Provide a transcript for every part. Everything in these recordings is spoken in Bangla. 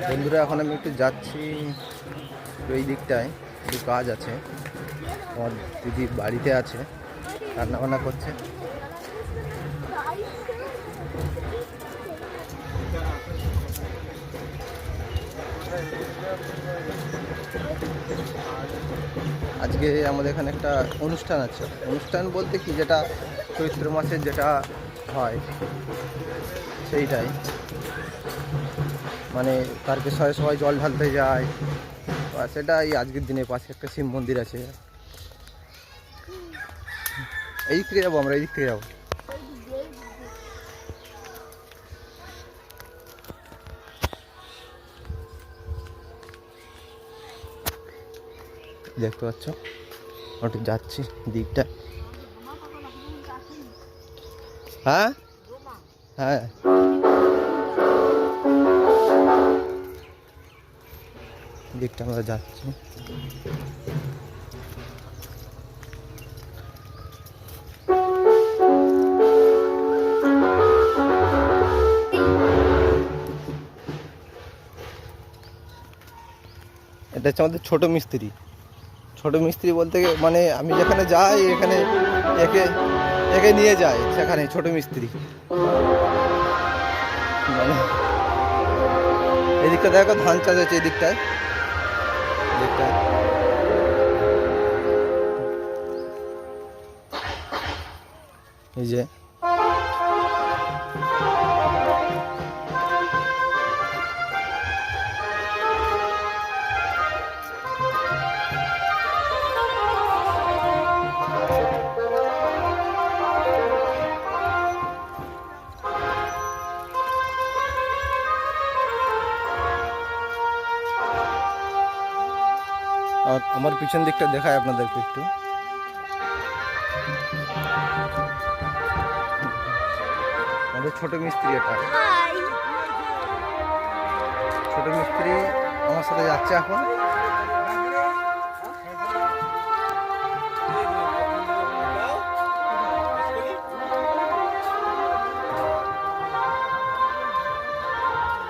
বন্ধুরা এখন আমি একটু যাচ্ছি ওই দিকটায়, একটু কাজ আছে। আমার দিদি বাড়িতে আছে, রান্নাবান্না করছে। আজকে আমাদের এখানে একটা অনুষ্ঠান আছে। অনুষ্ঠান বলতে কি, যেটা চৈত্র মাসের যেটা হয় সেইটাই, মানে তারকেশ্বরে সবাই জল ঢালতে যায়। সেটা এই আজকের দিনে পাশে একটা শিব মন্দির আছে, এই দিক থেকে যাবো আমরা, এই দিক থেকে যাবো। দেখতে পাচ্ছ ওটা যাচ্ছি দিকটা। হ্যাঁ হ্যাঁ, দিকটা আমরা যাচ্ছি। এটা হচ্ছে আমাদের ছোট মিস্ত্রি। ছোট মিস্ত্রি বলতে মানে আমি যেখানে যাই এখানে একে একে নিয়ে যায়, সেখানে ছোট মিস্ত্রি। মানে এই দিকটা দেখো ধান চাষ হচ্ছে, এই দিকটায় এই যে আর আমার পিছন দিকটা দেখায় আপনাদেরকে একটু। আমাদের ছোট মিস্ত্রি, এটা ছোট মিস্ত্রি আমার সাথে যাচ্ছে এখন।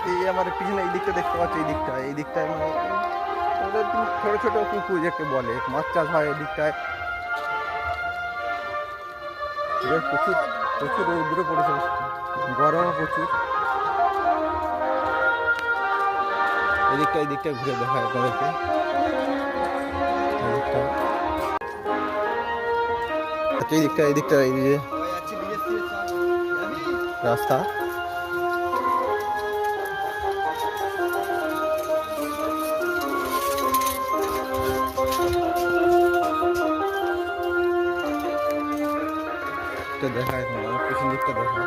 এই আমার পিছনে এই দিকটা দেখতে পাচ্ছি, এই দিকটায় মানে ছোট ছোট পুকুর যাকে বলে, মাছ চাষ হয় এই দিকটায়। প্রচুর প্রচুর রৌদ্র পড়েছে, গরমও প্রচুর। এই দিকটায় ঘুরে দেখায় আপনাদেরকে। এই দিকটা এই যে রাস্তা, দেখায় আমার পিছন দিকটা দেখা।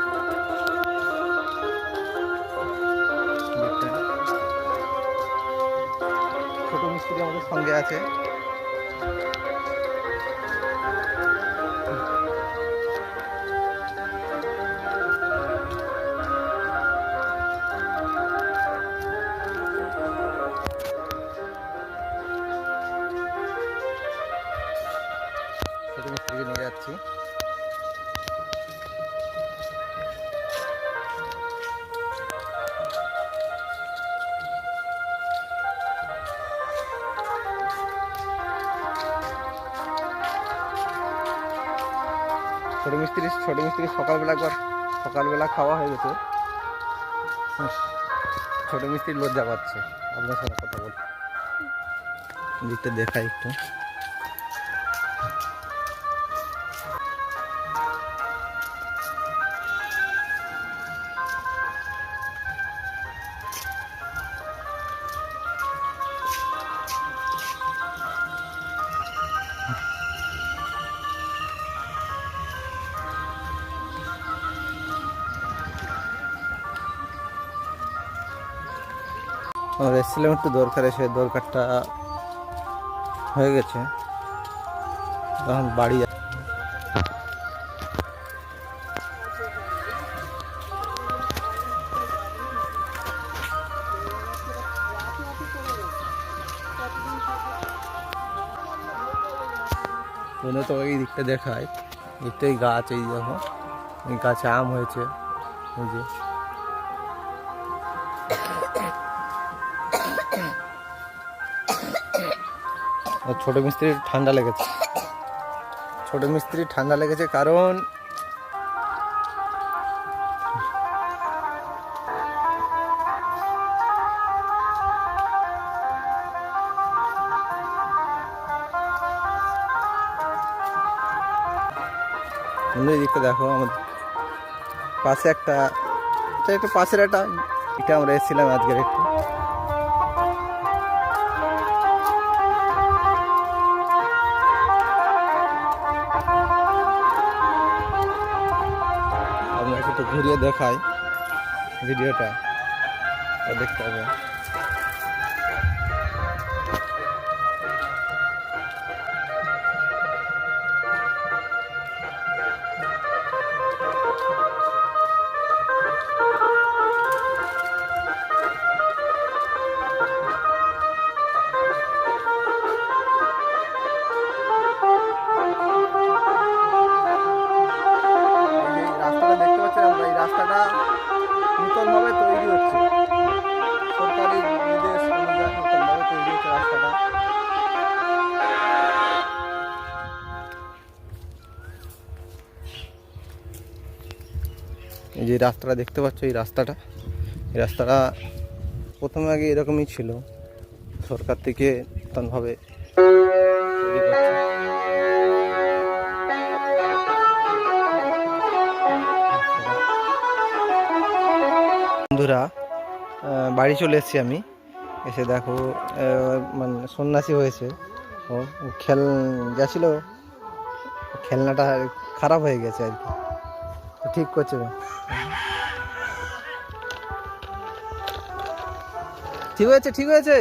ছোট মিস্ত্রি আমাদের সঙ্গে আছে। ছোট মিস্ত্রিকে নিয়ে যাচ্ছি। ছোট মিস্ত্রি সকালবেলা খাওয়া হয়ে গেছে। ছোট মিস্ত্রি লজ্জা পাচ্ছে আপনার সাথে কথা বলতে। দিকটা দেখাই একটু। আমরা এসেছিলাম একটু দরকারে, সেই দরকারটা হয়ে গেছে, তখন বাড়ি তো এই দিকটা দেখায়, দিকটাই গাছ, এই দেখো এই গাছে আম হয়েছে, এই যে ছোট মিস্ত্রির ঠান্ডা লেগেছে, ছোট মিস্ত্রির ঠান্ডা লেগেছে কারণ এদিকে দেখো আমাদের পাশে একটা পাশের একটা এটা আমরা এসেছিলাম আজকের একটু আপনাকে একটু ঘুরিয়ে দেখাই ভিডিওটা দেখতে হবে। রাস্তাটা নতুনভাবে তৈরি হচ্ছে, সরকারি নির্দেশ অনুযায়ী নতুনভাবে তৈরি হচ্ছে রাস্তাটা। এই যে রাস্তাটা দেখতে পাচ্ছ, এই রাস্তাটা প্রথমে আগে এরকমই ছিল, সরকার থেকে নতুনভাবে তৈরি করছে। বন্ধুরা বাড়ি চলে এসেছি আমি, এসে দেখো মানে সন্ন্যাসী হয়েছে ও গেছিলো, খেলনাটা খারাপ হয়ে গেছে আর কি, ঠিক করছে। ঠিক হয়েছে, ঠিক হয়েছে।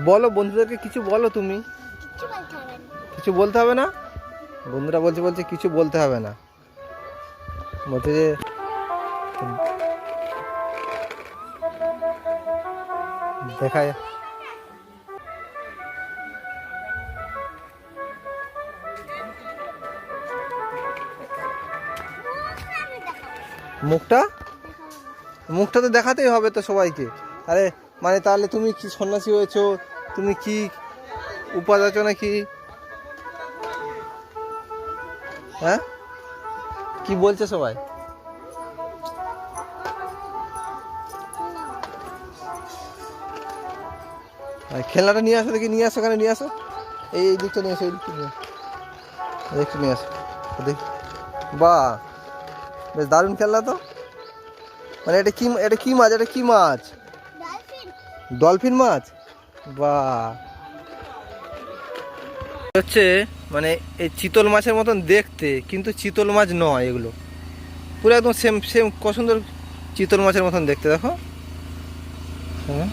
বলো বন্ধুদেরকে কিছু বলো, তুমি কিছু বলতে হবে না। বন্ধুরা বলছে কিছু বলতে হবে না, বলছে যে দেখায় মুখটা তো দেখাতেই হবে তো সবাইকে। আরে মানে তাহলে তুমি কি সন্ন্যাসী হয়েছো, তুমি কি উপাদাচ নাকি, হ্যাঁ কি বলছে সবাই? খেলনাটা নিয়ে আসো, দেখি নিয়ে আসো, ওখানে নিয়ে আসো, এই দিকটা নিয়ে আসো, এই দিকটা নিয়ে আসো দেখি। বাহ, বেশ দারুণ খেলনা তো। মানে এটা কি মাছ, এটা কি মাছ? ডলফিন মাছ। বাহ, হচ্ছে মানে এই চিতল মাছের মতন দেখতে, কিন্তু চিতল মাছ নয় এগুলো, পুরো একদম সেম কত সুন্দর চিতল মাছের মতন দেখতে। দেখো হ্যাঁ,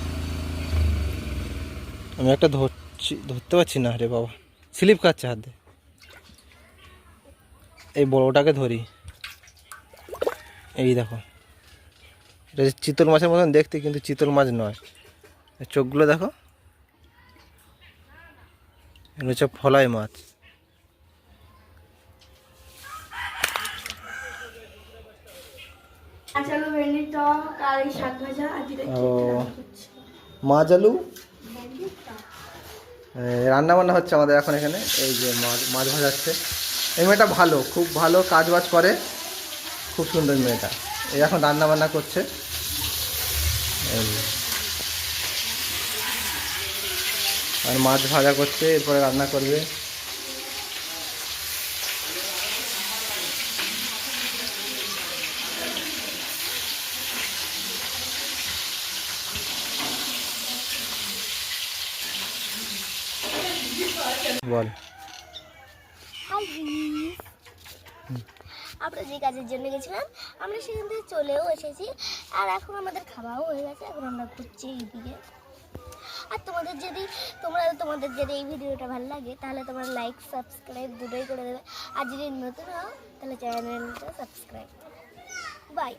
আমি একটা ধরতে পারছি না রে বাবা, স্লিপ খাচ্ছে হাতে। এই বড়টাকে ধরি, এই দেখো, এটা চিতল মাছের মতন দেখতে কিন্তু চিতল মাছ নয়। চোখগুলো দেখো, এগুলো হচ্ছে ফলাই মাছ। মাছ আলু রান্না বান্না হচ্ছে আমাদের এখন এখানে। এই যে মাছ ভাজাচ্ছে, এই মেয়েটা ভালো, খুব ভালো কাজ বাজ করে, খুব সুন্দর মেয়েটা। এই এখন রান্না বান্না করছে, আর মাছ ভাজা করছে, এরপরে রান্না করবে। বল, আমরা যে কাজের জন্য গেছিলাম আমরা সেখান থেকে চলেও এসেছি, আর এখন আমাদের খাওয়াও হয়ে গেছে, এখন আমরা ঘুরছি এইদিকে। আর তোমাদের যদি এই ভিডিওটা ভালো লাগে তাহলে তোমরা লাইক সাবস্ক্রাইব দুটোই করে দেবে, আর যদি নতুন হও তাহলে চ্যানেলটা সাবস্ক্রাইব। বাই।